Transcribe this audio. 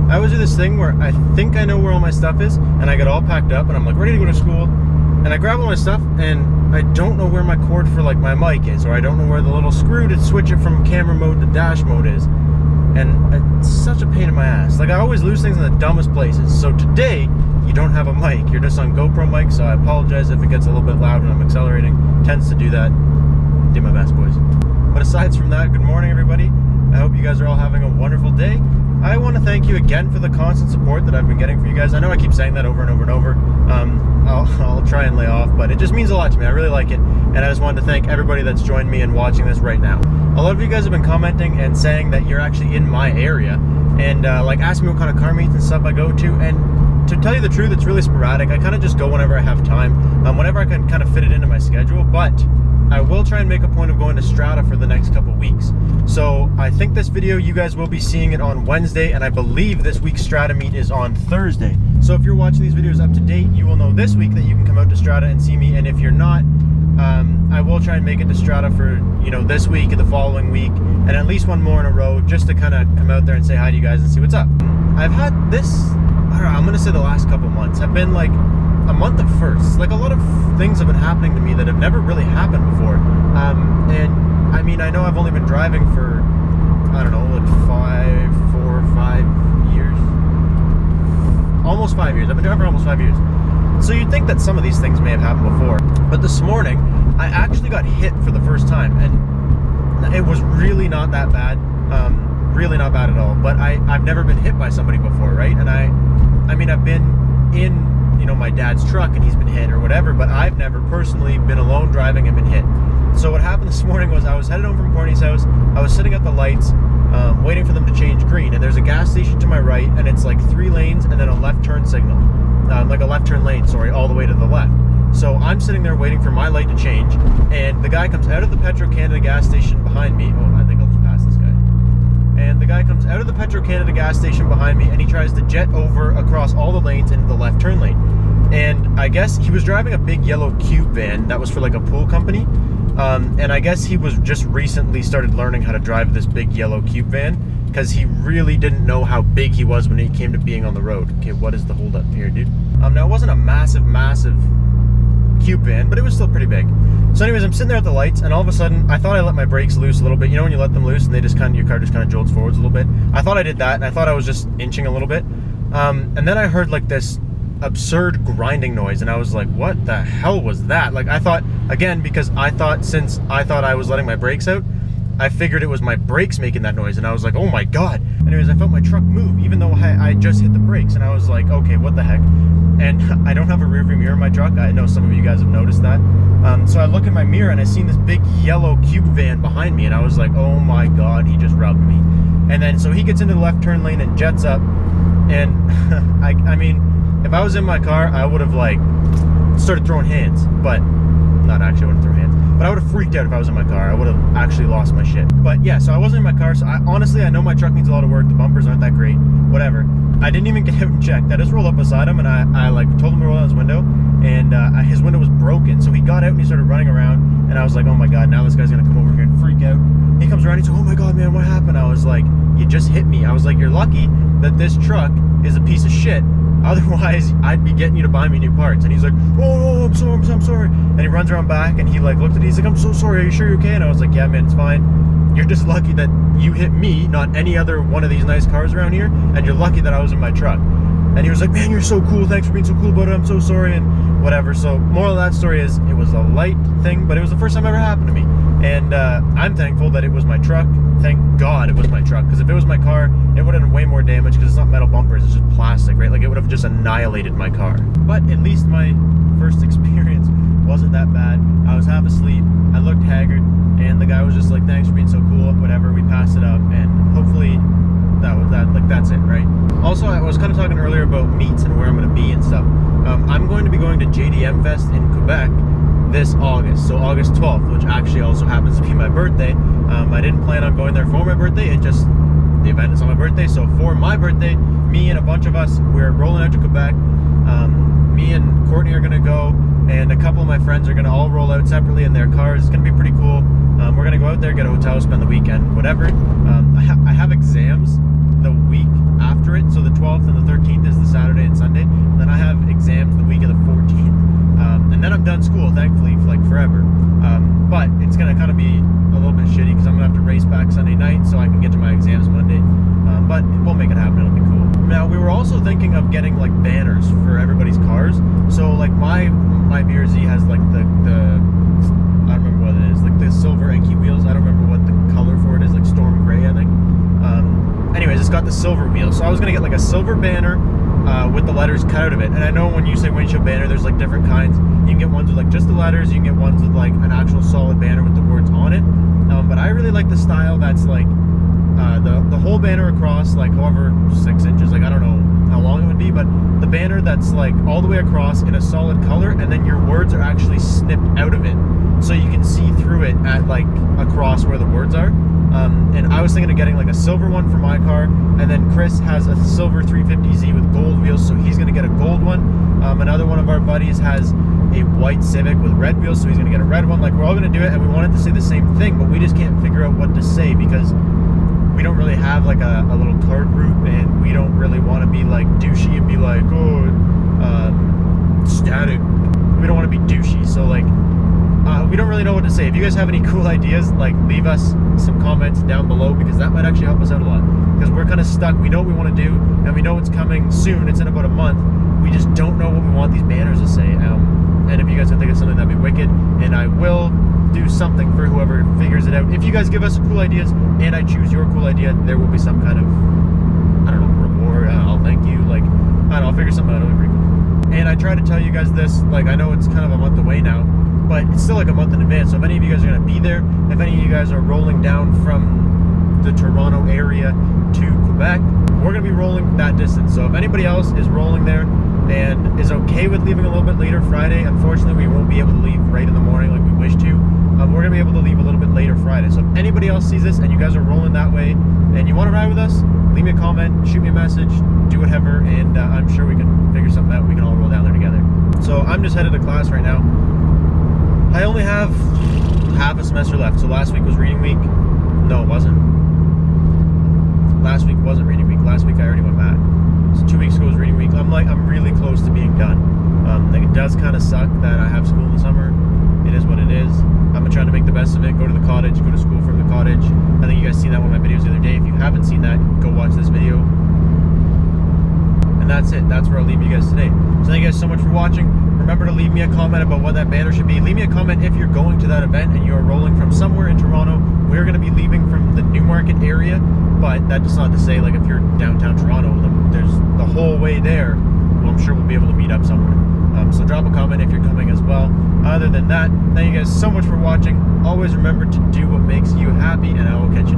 I always do this thing where I think I know where all my stuff is, and I get all packed up, and I'm like ready to go to school, and I grab all my stuff, and I don't know where my cord for like my mic is, or I don't know where the little screw to switch it from camera mode to dash mode is, and it's such a pain in my ass. Like, I always lose things in the dumbest places. So today, you don't have a mic, you're just on GoPro mic, so I apologize if it gets a little bit loud when I'm accelerating. Tends to do that. Do my best, boys. But aside from that, good morning, everybody. I hope you guys are all having a wonderful day. I want to thank you again for the constant support that I've been getting for you guys. I know I keep saying that over and over and over. I'll try and lay off, but it just means a lot to me. I really like it, and I just wanted to thank everybody that's joined me and watching this right now. A lot of you guys have been commenting and saying that you're actually in my area, and like asking me what kind of car meets and stuff I go to, and to tell you the truth, it's really sporadic. I kind of just go whenever I have time, whenever I can kind of fit it into my schedule, but I will try and make a point of going to Strata for the next couple weeks. So I think this video, you guys will be seeing it on Wednesday, and I believe this week's Strata meet is on Thursday. So if you're watching these videos up to date, you will know this week that you can come out to Strata and see me, and if you're not, I will try and make it to Strata for, you know, this week and the following week, and at least one more in a row, just to kind of come out there and say hi to you guys and see what's up. I've had this, I don't know, I'm gonna say the last couple months have been like a month of firsts. Like, a lot of things have been happening to me that have never really happened before. And I mean, I know I've only been driving for, I don't know, like 4 or 5 years. Almost 5 years. I've been driving for almost 5 years. So you'd think that some of these things may have happened before. But this morning, I actually got hit for the first time, and it was really not that bad. Really not bad at all. But I've never been hit by somebody before, right? And I mean, I've been in, you know, my dad's truck and he's been hit or whatever, but I've never personally been alone driving and been hit. So what happened this morning was I was headed home from Courtney's house. I was sitting at the lights, waiting for them to change green, and there's a gas station to my right, and it's like 3 lanes and then a left turn signal, like a left turn lane, sorry, all the way to the left. So I'm sitting there waiting for my light to change, and the guy comes out of the Petro-Canada gas station behind me. Oh, I think I'll just pass this guy. And the guy comes out of the Petro-Canada gas station behind me, and he tries to jet over across all the lanes into the left turn lane. And I guess he was driving a big yellow cube van that was for like a pool company. And I guess he was just recently started learning how to drive this big yellow cube van, because he really didn't know how big he was when he came to being on the road. Okay, what is the holdup here, dude? Now, it wasn't a massive cube van, but it was still pretty big. So anyways, I'm sitting there at the lights, and all of a sudden, I thought I let my brakes loose a little bit. You know when you let them loose and they just kind of, your car just kind of jolts forwards a little bit? I thought I did that, and I thought I was just inching a little bit. And then I heard like this absurd grinding noise, and I was like, what the hell was that? Like, I thought, again, because since I thought I was letting my brakes out, I figured it was my brakes making that noise, and I was like, oh my god. Anyways, I felt my truck move, even though I just hit the brakes, and I was like, okay, what the heck? And I don't have a rear view mirror in my truck. I know some of you guys have noticed that. So I look in my mirror, and I seen this big yellow cube van behind me, and I was like, oh my god, he just rubbed me. And then, so he gets into the left turn lane and jets up, and I mean, if I was in my car, I would have like started throwing hands, but not actually, I wouldn't throw hands, but I would have freaked out if I was in my car. I would have actually lost my shit. But yeah, so I wasn't in my car, so honestly, I know my truck needs a lot of work. The bumpers aren't that great, whatever. I didn't even get him checked. I just rolled up beside him, and I like told him to roll down his window, and his window was broken. So he got out and he started running around, and I was like, oh my god, now this guy's gonna come over here and freak out. He comes around, he's like, oh my god, man, what happened? I was like, you just hit me. I was like, you're lucky that this truck is a piece of shit. Otherwise, I'd be getting you to buy me new parts. And he's like, oh, I'm sorry. And he runs around back, and he like looked at me, he's like, I'm so sorry, are you sure you're okay? And I was like, yeah, man, it's fine. You're just lucky that you hit me, not any other one of these nice cars around here, and you're lucky that I was in my truck. And he was like, man, you're so cool, thanks for being so cool about it, I'm so sorry, and whatever. So moral of that story is, it was a light thing, but it was the first time it ever happened to me. And I'm thankful that it was my truck. Thank God it was my truck, because if it was my car, it would have done way more damage, because it's not metal bumpers, it's just plastic, right? Like, it would have just annihilated my car. But at least my first experience wasn't that bad. I was half asleep, I looked haggard, and the guy was just like, thanks for being so cool, whatever. We passed it up, and hopefully that's it, right? Also, I was kind of talking earlier about meets and where I'm going to be and stuff. I'm going to be going to JDM Fest in Quebec this August, so August 12th, which actually also happens to be my birthday. I didn't plan on going there for my birthday, the event is on my birthday, so for my birthday, me and a bunch of us, we're rolling out to Quebec. Me and Courtney are going to go, and a couple of my friends are going to all roll out separately in their cars. It's going to be pretty cool. We're going to go out there, get a hotel, spend the weekend, whatever. I have exams the week after it, so the 12th 12th and the 13th is the Saturday and Sunday. Then I have exams the week of the 14th. And then I'm done school, thankfully, for like forever. But it's gonna kind of be a little bit shitty because I'm gonna have to race back Sunday night so I can get to my exams Monday. But we'll make it happen, it'll be cool. Now, we were also thinking of getting like banners for everybody's cars. So like my BRZ has like the I don't remember what it is, like the silver Enki wheels. I don't remember what the color for it is, like storm gray, I think. Anyways, it's got the silver wheels. So I was gonna get like a silver banner with the letters cut out of it. And I know when you say windshield banner, there's like different kinds. You can get ones with like just the letters. You can get ones with like an actual solid banner with the words on it. But I really like the style that's like the whole banner across, like however 6 inches, like I don't know how long it would be, but the banner that's like all the way across in a solid color, and then your words are actually snipped out of it, so you can see through it at like across where the words are. And I was thinking of getting like a silver one for my car, and then Chris has a silver 350Z with gold wheels, so he's gonna get a gold one. Another one of our buddies has a white Civic with red wheels, so he's gonna get a red one. Like, we're all gonna do it, and we wanted to say the same thing, but we just can't figure out what to say because we don't really have like a little car group, and we don't really want to be like douchey and be like, oh, static. We don't want to be douchey, so like we don't really know what to say. If you guys have any cool ideas, like leave us some comments down below, because that might actually help us out a lot, because we're kind of stuck. We know what we want to do, and we know it's coming soon. It's in about a month. We just don't know what we want these banners to say. And if you guys think of something, that'd be wicked, and I will do something for whoever figures it out. If you guys give us cool ideas and I choose your cool idea, there will be some kind of, I don't know, reward. I'll thank you. Like, I don't know, I'll figure something out. It'll be pretty cool. And I try to tell you guys this, like, I know it's kind of a month away now, but it's still like a month in advance. So if any of you guys are going to be there, if any of you guys are rolling down from the Toronto area to Quebec, we're going to be rolling that distance. So if anybody else is rolling there and is okay with leaving a little bit later Friday, unfortunately we won't be able to leave right in the morning like we wish to. We're going to be able to leave a little bit later Friday. So if anybody else sees this and you guys are rolling that way and you want to ride with us, leave me a comment, shoot me a message, do whatever, and I'm sure we can figure something out. We can all roll down there together. So I'm just headed to class right now. I only have half a semester left. So last week was reading week. No, it wasn't. Last week wasn't reading week. Last week I already went back. So 2 weeks ago was reading week. I'm really close to being done. Like, it does kind of suck that I have school in the summer. It is what it is. I'm trying to make the best of it. Go to the cottage, go to school from the cottage. I think you guys seen that one of my videos the other day. If you haven't seen that, go watch this video. And that's it. That's where I'll leave you guys today. So thank you guys so much for watching. Remember to leave me a comment about what that banner should be. Leave me a comment if you're going to that event and you're rolling from somewhere in Toronto. We're going to be leaving from the Newmarket area, but that's not to say, like, if you're downtown Toronto, there's the whole way there. Well, I'm sure we'll be able to meet up somewhere. So drop a comment if you're coming as well. Other than that, thank you guys so much for watching. Always remember to do what makes you happy, and I will catch you